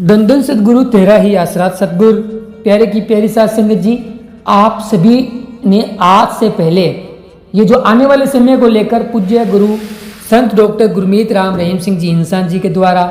धन धन सदगुरु तेरा ही आसरा। सतगुरु प्यारे की प्यारी साध संगत जी, आप सभी ने आज से पहले ये जो आने वाले समय को लेकर पूज्य गुरु संत डॉक्टर गुरमीत राम रहीम सिंह जी इंसान जी के द्वारा,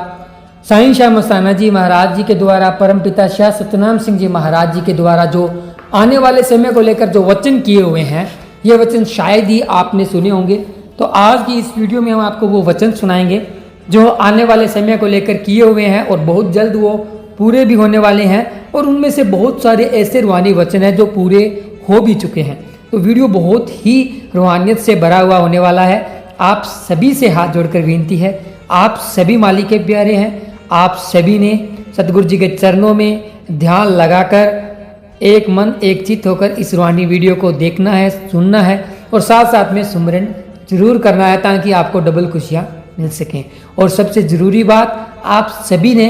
साईं शाह मस्ताना जी महाराज जी के द्वारा, परमपिता शाह सतनाम सिंह जी महाराज जी के द्वारा जो आने वाले समय को लेकर जो वचन किए हुए हैं, ये वचन शायद ही आपने सुने होंगे। तो आज की इस वीडियो में हम आपको वो वचन सुनाएंगे जो आने वाले समय को लेकर किए हुए हैं और बहुत जल्द वो पूरे भी होने वाले हैं। और उनमें से बहुत सारे ऐसे रूहानी वचन हैं जो पूरे हो भी चुके हैं। तो वीडियो बहुत ही रूहानियत से भरा हुआ होने वाला है। आप सभी से हाथ जोड़कर विनती है, आप सभी मालिक के प्यारे हैं, आप सभी ने सतगुरु जी के चरणों में ध्यान लगाकर एक मन एक चित्त होकर इस रूहानी वीडियो को देखना है, सुनना है और साथ साथ में सुमरन जरूर करना है ताकि आपको डबल खुशियाँ मिल सकें। और सबसे ज़रूरी बात, आप सभी ने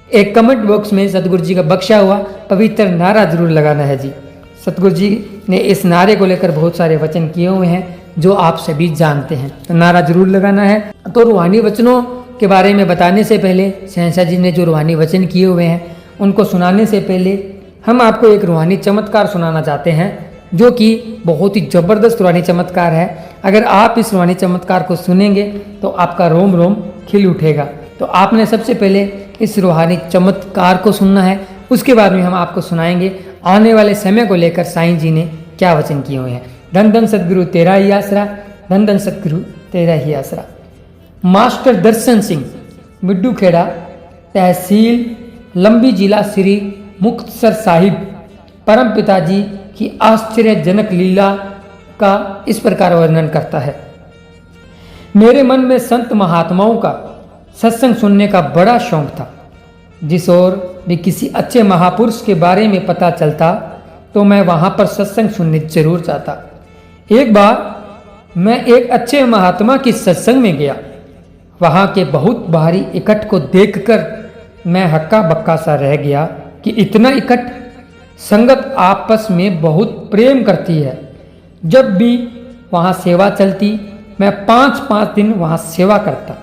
एक कमेंट बॉक्स में सतगुरु जी का बख्शा हुआ पवित्र नारा जरूर लगाना है जी। सतगुरु जी ने इस नारे को लेकर बहुत सारे वचन किए हुए हैं जो आप सभी जानते हैं, तो नारा जरूर लगाना है। तो रूहानी वचनों के बारे में बताने से पहले, शहंशाह जी ने जो रूहानी वचन किए हुए हैं उनको सुनाने से पहले हम आपको एक रूहानी चमत्कार सुनाना चाहते हैं जो कि बहुत ही ज़बरदस्त रूहानी चमत्कार है। अगर आप इस रूहानी चमत्कार को सुनेंगे तो आपका रोम रोम खिल उठेगा। तो आपने सबसे पहले इस रूहानी चमत्कार को सुनना है, उसके बाद में हम आपको सुनाएंगे आने वाले समय को लेकर साईं जी ने क्या वचन किए हुए हैं। धन धन सदगुरु तेरा ही आसरा, धन धन सदगुरु तेरा ही आसरा। मास्टर दर्शन सिंह, मिड्डू खेड़ा, तहसील लंबी, जिला श्री मुक्तसर साहिब, परम पिताजी की आश्चर्यजनक लीला का इस प्रकार वर्णन करता है। मेरे मन में संत महात्माओं का सत्संग सुनने का बड़ा शौक था। जिस ओर भी किसी अच्छे महापुरुष के बारे में पता चलता तो मैं वहां पर सत्संग सुनने जरूर जाता। एक बार मैं एक अच्छे महात्मा की सत्संग में गया। वहां के बहुत भारी इकट्ठ को देखकर मैं हक्का बक्का सा रह गया कि इतना इकट्ठ। संगत आपस में बहुत प्रेम करती है। जब भी वहाँ सेवा चलती मैं 5-5 दिन वहाँ सेवा करता,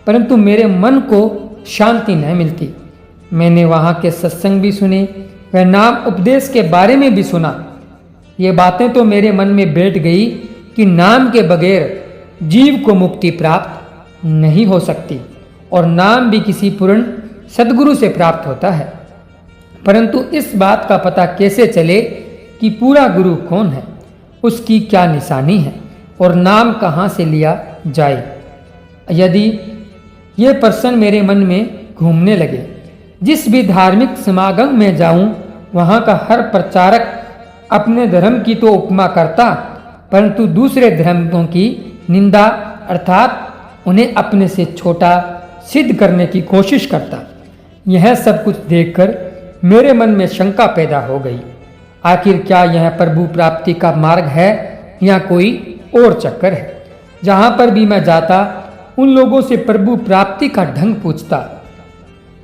परंतु मेरे मन को शांति नहीं मिलती। मैंने वहाँ के सत्संग भी सुने, वह नाम उपदेश के बारे में भी सुना। ये बातें तो मेरे मन में बैठ गई कि नाम के बगैर जीव को मुक्ति प्राप्त नहीं हो सकती और नाम भी किसी पूर्ण सदगुरु से प्राप्त होता है। परंतु इस बात का पता कैसे चले कि पूरा गुरु कौन है, उसकी क्या निशानी है और नाम कहाँ से लिया जाए। यदि ये प्रश्न मेरे मन में घूमने लगे, जिस भी धार्मिक समागम में जाऊं वहाँ का हर प्रचारक अपने धर्म की तो उपमा करता, परंतु दूसरे धर्मों की निंदा अर्थात उन्हें अपने से छोटा सिद्ध करने की कोशिश करता। यह सब कुछ देखकर मेरे मन में शंका पैदा हो गई। आखिर क्या यह प्रभु प्राप्ति का मार्ग है या कोई और चक्कर है। जहाँ पर भी मैं जाता उन लोगों से प्रभु प्राप्ति का ढंग पूछता,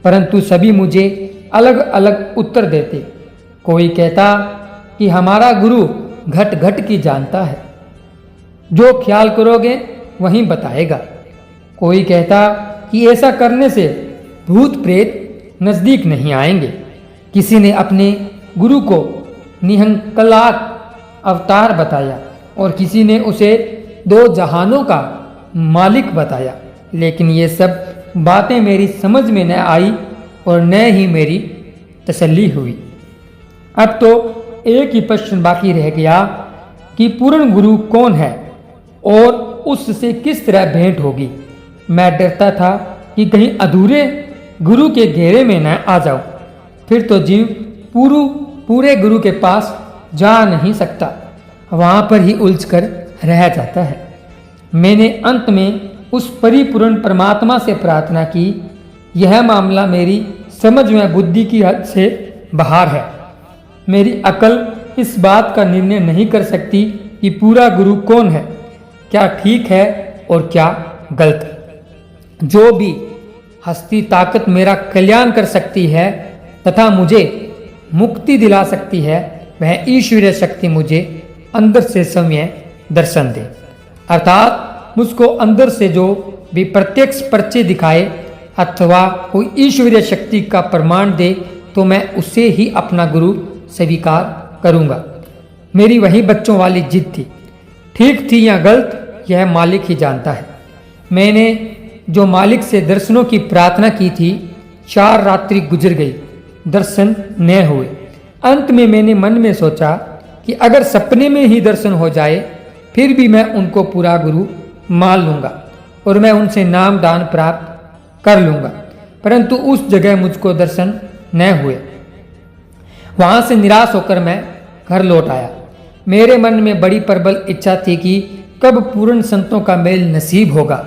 परंतु सभी मुझे अलग अलग उत्तर देते। कोई कहता कि हमारा गुरु घट घट की जानता है, जो ख्याल करोगे वहीं बताएगा। कोई कहता कि ऐसा करने से भूत प्रेत नजदीक नहीं आएंगे। किसी ने अपने गुरु को निहंकलाक अवतार बताया और किसी ने उसे 2 जहानों का मालिक बताया। लेकिन ये सब बातें मेरी समझ में न आई और न ही मेरी तसल्ली हुई। अब तो एक ही प्रश्न बाकी रह गया कि पूर्ण गुरु कौन है और उससे किस तरह भेंट होगी। मैं डरता था कि कहीं अधूरे गुरु के घेरे में न आ जाऊं, फिर तो जीव पूरे गुरु के पास जा नहीं सकता, वहाँ पर ही उलझकर रह जाता है। मैंने अंत में उस परिपूर्ण परमात्मा से प्रार्थना की, यह मामला मेरी समझ में बुद्धि की हद से बाहर है। मेरी अकल इस बात का निर्णय नहीं कर सकती कि पूरा गुरु कौन है, क्या ठीक है और क्या गलत। जो भी हस्ती ताकत मेरा कल्याण कर सकती है तथा मुझे मुक्ति दिला सकती है, वह ईश्वरीय शक्ति मुझे अंदर से समय दर्शन दे। अर्थात मुझको अंदर से जो भी प्रत्यक्ष परिचय दिखाए अथवा कोई ईश्वरीय शक्ति का प्रमाण दे तो मैं उसे ही अपना गुरु स्वीकार करूंगा। मेरी वही बच्चों वाली जिद थी। ठीक थी या गलत यह मालिक ही जानता है। मैंने जो मालिक से दर्शनों की प्रार्थना की थी, 4 रात्रि गुजर गई, दर्शन न हुए। अंत में मैंने मन में सोचा कि अगर सपने में ही दर्शन हो जाए फिर भी मैं उनको पूरा गुरु मान लूंगा और मैं उनसे नाम दान प्राप्त कर लूंगा। परंतु उस जगह मुझको दर्शन न हुए। वहां से निराश होकर मैं घर लौट आया। मेरे मन में बड़ी प्रबल इच्छा थी कि कब पूर्ण संतों का मेल नसीब होगा।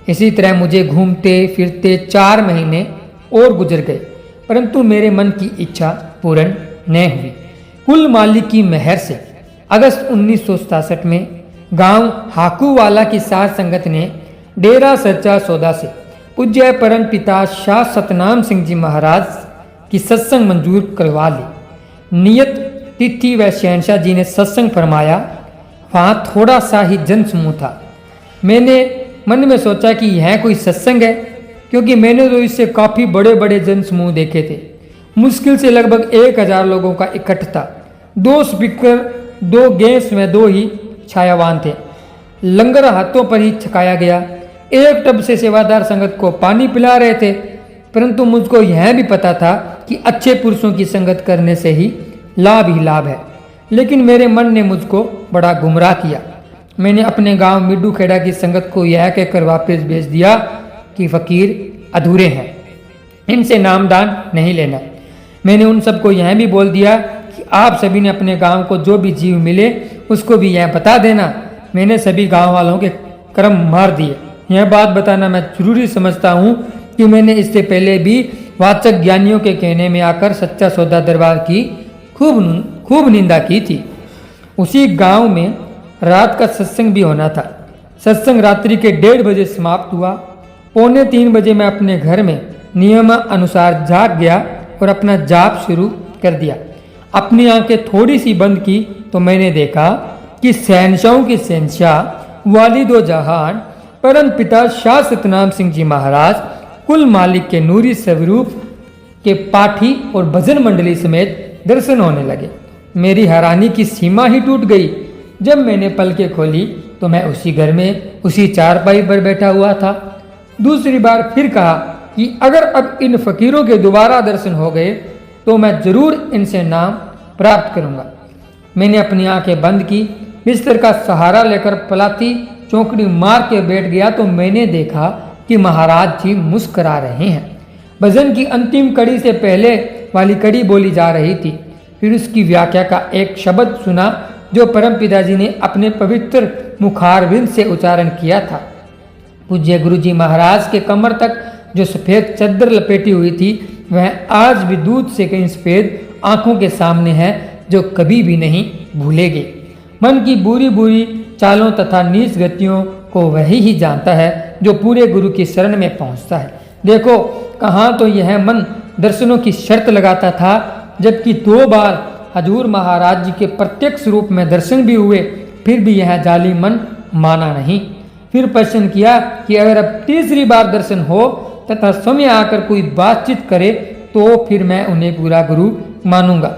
इसी तरह मुझे घूमते फिरते 4 महीने और गुजर गए, परंतु मेरे मन की इच्छा पूर्ण न हुई। कुल मालिक की मेहर से अगस्त 1967 में गांव हाकूवाला की साध संगत ने डेरा सच्चा सौदा से पूज्य परम पिता शाह सतनाम सिंह जी महाराज की सत्संग मंजूर करवा ली। नियत तिथि व शहनशाह जी ने सत्संग फरमाया। वहाँ थोड़ा सा ही जन समूह था। मैंने मन में सोचा कि यह कोई सत्संग है, क्योंकि मैंने तो इससे काफ़ी बड़े बड़े जन समूह देखे थे। मुश्किल से लगभग 1000 लोगों का इकट्ठ था। 2 स्पीकर, 2 गैस में 2 ही छायावान थे। लंगर हाथों पर ही छकाया गया। एक टब से सेवादार संगत को पानी पिला रहे थे। परंतु मुझको यह भी पता था कि अच्छे पुरुषों की संगत करने से ही लाभ है। लेकिन मेरे मन ने मुझको बड़ा गुमराह किया। मैंने अपने गांव मिड्डू खेड़ा की संगत को यह कहकर वापस भेज दिया कि फकीर अधूरे हैं, इनसे नामदान नहीं लेना। मैंने उन सबको यह भी बोल दिया कि आप सभी ने अपने गांव को जो भी जीव मिले उसको भी यह बता देना। मैंने सभी गांव वालों के कर्म मार दिए। यह बात बताना मैं जरूरी समझता हूँ कि मैंने इससे पहले भी वाचक ज्ञानियों के कहने में आकर सच्चा सौदा दरबार की खूब निंदा की थी। उसी गांव में रात का सत्संग भी होना था। सत्संग रात्रि के 1:30 बजे समाप्त हुआ। 2:45 बजे मैं अपने घर में नियम अनुसार जाग गया और अपना जाप शुरू कर दिया। अपनी आंखें थोड़ी सी बंद की तो मैंने देखा कि शहनशाहों के शहनशाह वालिदो जहान परम पिता शाह सतनाम सिंह जी महाराज कुल मालिक के नूरी स्वरूप के पाठी और भजन मंडली समेत दर्शन होने लगे। मेरी हैरानी की सीमा ही टूट गई। जब मैंने पलकें खोली तो मैं उसी घर में उसी चारपाई पर बैठा हुआ था। दूसरी बार फिर कहा कि अगर अब इन फकीरों के दोबारा दर्शन हो गए तो मैं जरूर इनसे नाम प्राप्त करूंगा। मैंने अपनी आंखें बंद की, बिस्तर का सहारा लेकर पलाती चौकड़ी मार के बैठ गया तो मैंने देखा कि महाराज जी मुस्कुरा रहे हैं। भजन की अंतिम कड़ी से पहले वाली कड़ी बोली जा रही थी। फिर उसकी व्याख्या का एक शब्द सुना जो परम पिताजी ने अपने पवित्र मुखारविंद से उच्चारण किया था। पूज्य गुरु जी महाराज के कमर तक जो सफेद चादर लपेटी हुई थी वह आज भी दूध से कहीं सफेद आंखों के सामने है, जो कभी भी नहीं भूलेगी। मन की बुरी बुरी चालों तथा नीच गतियों को वही ही जानता है जो पूरे गुरु की शरण में पहुंचता है। देखो कहाँ तो यह मन दर्शनों की शर्त लगाता था, जबकि 2 बार हजूर महाराज जी के प्रत्यक्ष रूप में दर्शन भी हुए, फिर भी यह जाली मन माना नहीं। फिर प्रश्न किया कि अगर अब तीसरी बार दर्शन हो तथा समय आकर कोई बातचीत करे तो फिर मैं उन्हें पूरा गुरु मानूंगा।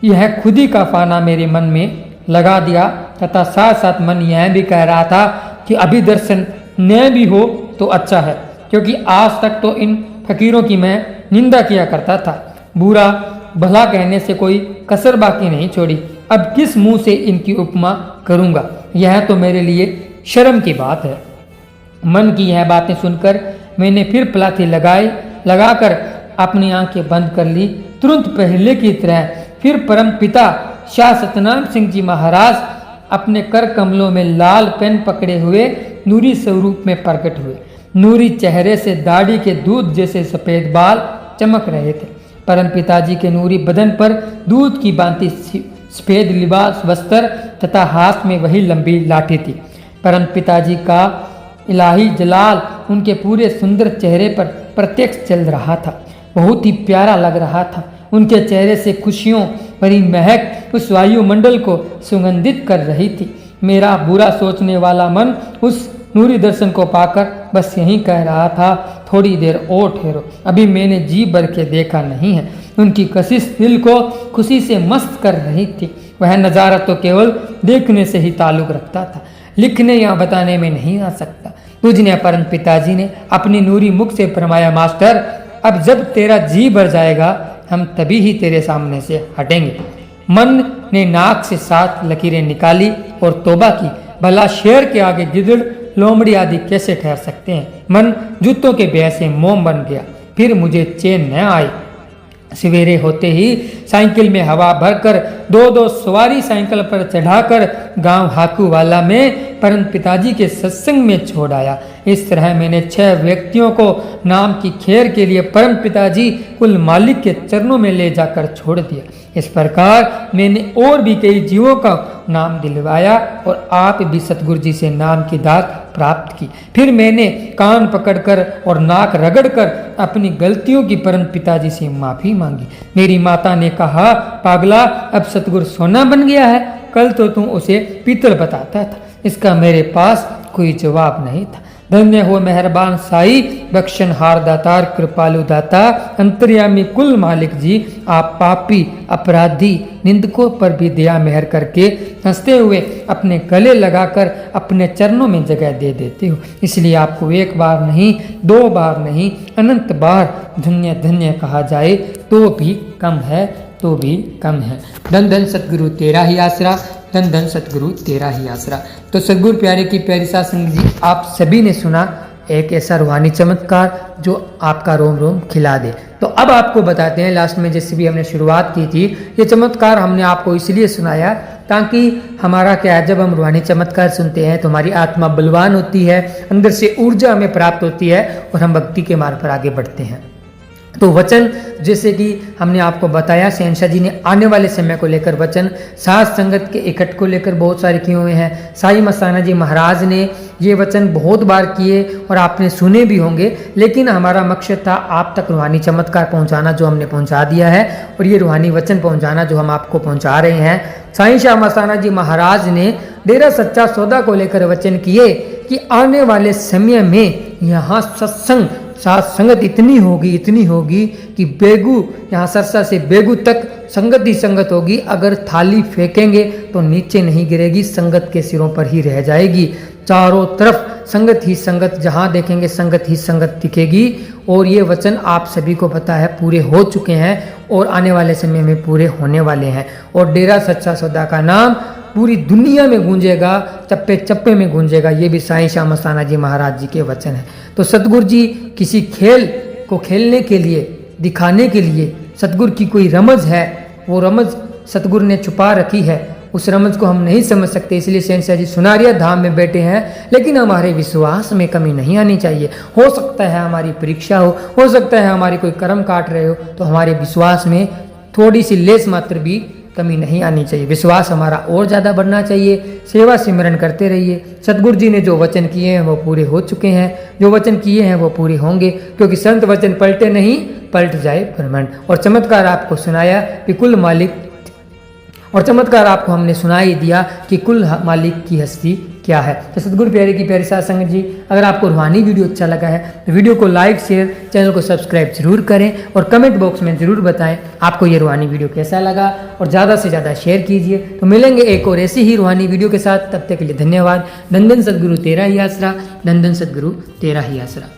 यह खुद ही का फाना मेरे मन में लगा दिया तथा साथ साथ मन यह भी कह रहा था कि अभी दर्शन न भी हो तो अच्छा है, क्योंकि आज तक तो इन फकीरों की मैं निंदा किया करता था। बुरा भला कहने से कोई कसर बाकी नहीं छोड़ी। अब किस मुंह से इनकी उपमा करूंगा, यह तो मेरे लिए शर्म की बात है। मन की यह बातें सुनकर मैंने फिर पलाथी लगाकर अपनी आंखें बंद कर ली। तुरंत पहले की तरह फिर परम पिता शाह सतनाम सिंह जी महाराज अपने कर कमलों में लाल पेन पकड़े हुए नूरी स्वरूप में प्रकट हुए। नूरी चेहरे से दाढ़ी के दूध जैसे सफेद बाल चमक रहे थे। परम पिताजी के नूरी बदन पर दूध की भांति सफेद लिबास वस्त्र तथा हाथ में वही लंबी लाठी थी। परम पिताजी का इलाही जलाल उनके पूरे सुंदर चेहरे पर प्रत्यक्ष चल रहा था। बहुत ही प्यारा लग रहा था। उनके चेहरे से खुशियों भरी महक उस वायुमंडल को सुगंधित कर रही थी। मेरा बुरा सोचने वाला मन उस नूरी दर्शन को पाकर बस यही कह रहा था, थोड़ी देर और ठहरो, अभी मैंने जी भर के देखा नहीं है। उनकी कशिश दिल को खुशी से मस्त कर रही थी। वह नज़ारा तो केवल देखने से ही ताल्लुक रखता था, लिखने या बताने में नहीं आ सकता। तुझने परम पिताजी ने अपनी नूरी मुख से फरमाया, मास्टर अब जब तेरा जी भर जाएगा हम तभी ही तेरे सामने से हटेंगे। मन ने नाक से 7 लकीरें निकाली और तौबा की, भला शेर के आगे गिदड़ लोमड़ी आदि कैसे ठहर सकते हैं। मन जूतों के भय से मोम बन गया। फिर मुझे चैन न आई। सवेरे होते ही साइकिल में हवा भरकर 2-2 सवारी साइकिल पर चढ़ाकर गांव हाकूवाला में परम पिताजी के सत्संग में छोड़ आया। इस तरह मैंने 6 व्यक्तियों को नाम की खैर के लिए परम पिताजी कुल मालिक के चरणों में ले जाकर छोड़ दिया। इस प्रकार मैंने और भी कई जीवों का नाम दिलवाया और आप भी सतगुरु जी से नाम की दात प्राप्त की। फिर मैंने कान पकड़कर और नाक रगड़कर अपनी गलतियों की परम पिताजी से माफी मांगी। मेरी माता ने कहा, पागला अब सतगुरु सोना बन गया है, कल तो तुम उसे पीतल बताता था। इसका मेरे पास कोई जवाब नहीं था। धन्य हो मेहरबान साई, बख्शनहार दातार, कृपालु दाता, अंतर्यामी कुल मालिक जी, आप पापी अपराधी निंदकों पर भी दया मेहर करके हंसते हुए अपने गले लगाकर अपने चरणों में जगह दे देते हो। इसलिए आपको 1 बार नहीं, 2 बार नहीं, अनंत बार धन्य धन्य कहा जाए तो भी कम है, तो भी कम है। धन धन सतगुरु तेरा ही आसरा, धन धन सतगुरु तेरा ही आसरा। तो सतगुरु प्यारे की प्यारी साध संगत जी, आप सभी ने सुना एक ऐसा रूहानी चमत्कार जो आपका रोम रोम खिला दे। तो अब आपको बताते हैं, लास्ट में जैसे भी हमने शुरुआत की थी, ये चमत्कार हमने आपको इसलिए सुनाया ताकि हमारा क्या है, जब हम रूहानी चमत्कार सुनते हैं तो हमारी आत्मा बलवान होती है, अंदर से ऊर्जा हमें प्राप्त होती है और हम भक्ति के मार्ग पर आगे बढ़ते हैं। तो वचन जैसे कि हमने आपको बताया, शहंशाह जी ने आने वाले समय को लेकर वचन, साध संगत के इकट्ठ को लेकर बहुत सारे किए हुए हैं। साई मस्ताना जी महाराज ने ये वचन बहुत बार किए और आपने सुने भी होंगे, लेकिन हमारा मकसद था आप तक रूहानी चमत्कार पहुंचाना, जो हमने पहुंचा दिया है, और ये रूहानी वचन पहुंचाना जो हम आपको पहुंचा रहे हैं। साईं शाह मस्ताना जी महाराज ने डेरा सच्चा सौदा को लेकर वचन किए कि आने वाले समय में यहाँ सत्संग साथ संगत इतनी होगी कि बेगू, यहाँ सरसा से बेगू तक संगत ही संगत होगी। अगर थाली फेंकेंगे तो नीचे नहीं गिरेगी, संगत के सिरों पर ही रह जाएगी। चारों तरफ संगत ही संगत, जहाँ देखेंगे संगत ही संगत दिखेगी। और ये वचन आप सभी को पता है पूरे हो चुके हैं और आने वाले समय में पूरे होने वाले हैं। और डेरा सच्चा सौदा का नाम पूरी दुनिया में गूंजेगा, चप्पे चप्पे में गूंजेगा। ये भी साईं शाह मस्ताना जी महाराज जी के वचन है। तो सतगुरु जी किसी खेल को खेलने के लिए, दिखाने के लिए सतगुरु की कोई रमज है, वो रमज सतगुरु ने छुपा रखी है, उस रमज को हम नहीं समझ सकते। इसलिए शहंशाह जी सुनारिया धाम में बैठे हैं, लेकिन हमारे विश्वास में कमी नहीं आनी चाहिए। हो सकता है हमारी परीक्षा हो सकता है हमारी कोई कर्म काट रहे हो, तो हमारे विश्वास में थोड़ी सी लेस मात्र भी कमी नहीं आनी चाहिए। विश्वास हमारा और ज़्यादा बढ़ना चाहिए। सेवा सिमरन करते रहिए। सतगुरु जी ने जो वचन किए हैं वो पूरे हो चुके हैं, जो वचन किए हैं वो पूरे होंगे, क्योंकि संत वचन पलटे नहीं, पलट जाए ब्रह्मांड। और चमत्कार आपको सुनाया कि कुल मालिक, और चमत्कार आपको हमने सुना ही दिया कि कुल मालिक की हस्ती क्या है। तो सतगुरु प्यारे की प्यारी साध संगत जी, अगर आपको रूहानी वीडियो अच्छा लगा है तो वीडियो को लाइक, शेयर, चैनल को सब्सक्राइब जरूर करें और कमेंट बॉक्स में जरूर बताएं आपको ये रूहानी वीडियो कैसा लगा, और ज़्यादा से ज़्यादा शेयर कीजिए। तो मिलेंगे एक और ऐसी ही रूहानी वीडियो के साथ, तब तक के लिए धन्यवाद। धन धन सतगुरु तेरा ही आसरा, धन धन सतगुरु तेरा ही आसरा।